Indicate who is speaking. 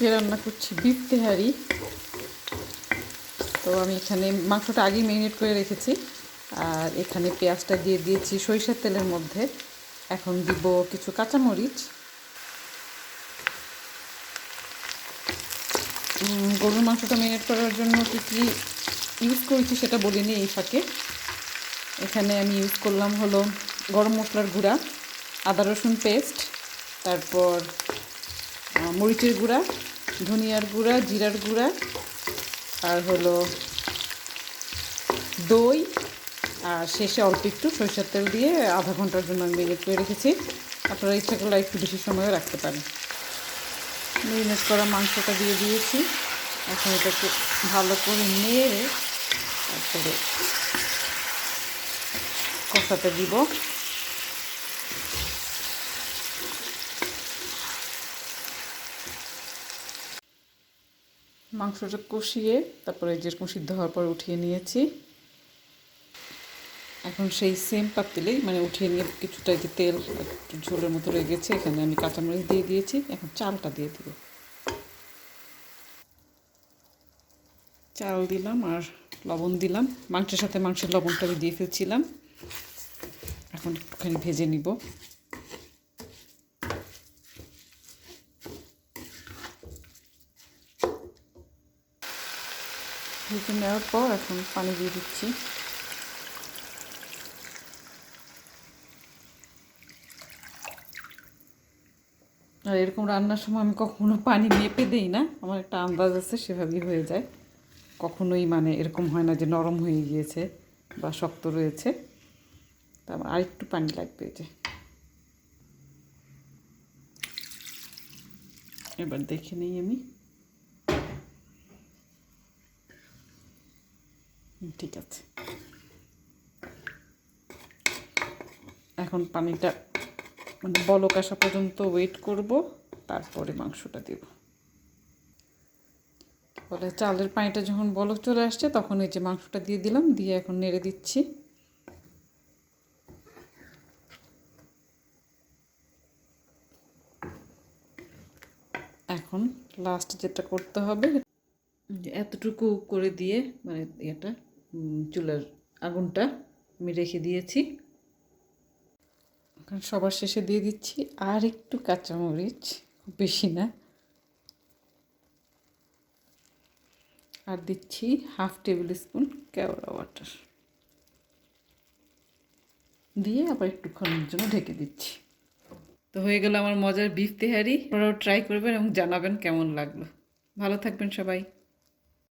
Speaker 1: আজকে রান্না করছি বিফ তেহারি। তো আমি এখানে মাংসটা আগেই ম্যারিনেট করে রেখেছি, আর এখানে পেঁয়াজটা দিয়ে দিয়েছি সরিষার তেলের মধ্যে। এখন দিব কিছু কাঁচামরিচ। গরুর মাংসটা ম্যারিনেট করার জন্য কী কী ইউজ করেছি সেটা বলিনি এই ফাঁকে। এখানে আমি ইউজ করলাম হলো গরম মশলার গুঁড়া, আদা রসুন পেস্ট, তারপর মরিচের গুঁড়া, ধনিয়ার গুঁড়া, জিরার গুঁড়া, আর হলো দই, আর শেষে অল্প একটু সরিষার তেল দিয়ে আধা ঘন্টার জন্য আমি ম্যারিনেট করে রেখেছি। আপনারা ইচ্ছা করলে একটু বেশি সময়ও রাখতে পারেন। ম্যারিনেট করা মাংসটা দিয়ে দিয়েছি। এখন এটাকে ভালো করে নেড়ে তারপরে কষাতে দিব। মাংসটা কষিয়ে তারপরে যেরকম সিদ্ধ হওয়ার পর উঠিয়ে নিয়েছি। এখন সেই সেম পাতিলেই মানে উঠিয়ে নিয়ে কিছুটা যে তেল একটু ঝোলের মতো রয়ে গেছে, এখানে আমি কাঁচামরিচ দিয়ে দিয়েছি। এখন চালটা দিয়ে দিব। চাল দিলাম আর লবণ দিলাম। মাংসের সাথে মাংসের লবণটা আমি দিয়ে ফেলছিলাম। এখন একটুখানি ভেজে নিব। ভেজে নেওয়ার পর এখন পানি দিয়ে দিচ্ছি। আর এরকম রান্নার সময় আমি কখনো পানি মেপে দিই না, আমার একটা আন্দাজ আছে, সেভাবেই হয়ে যায়। কখনোই মানে এরকম হয় না যে নরম হয়ে গিয়েছে বা শক্ত রয়েছে। তা আমার আরেকটু পানি লাগবে। যে এবার দেখে নিই আমি। ঠিক আছে। এখন পানিটা মানে বলক আসা পর্যন্ত ওয়েট করব, তারপরে মাংসটা দেব। বলে চালের পানিটা যখন বলক চলে আসছে তখন এই যে মাংসটা দিয়ে দিলাম, দিয়ে এখন নেড়ে দিচ্ছি। এখন লাস্ট যেটা করতে হবে, এতটুকু করে দিয়ে মানে এটা চুলার আগুনটা আমি রেখে দিয়েছি। এখন সবার শেষে দিয়ে দিচ্ছি আর একটু কাঁচামরিচ, বেশি না। আর দিচ্ছি হাফ টেবিল স্পুন কেওড়া ওয়াটার দিয়ে আবার একটুক্ষণের জন্য ঢেকে দিচ্ছি। তো হয়ে গেল আমার মজার বিফ তেহারি। আপনারাও ট্রাই করবেন এবং জানাবেন কেমন লাগলো। ভালো থাকবেন সবাই।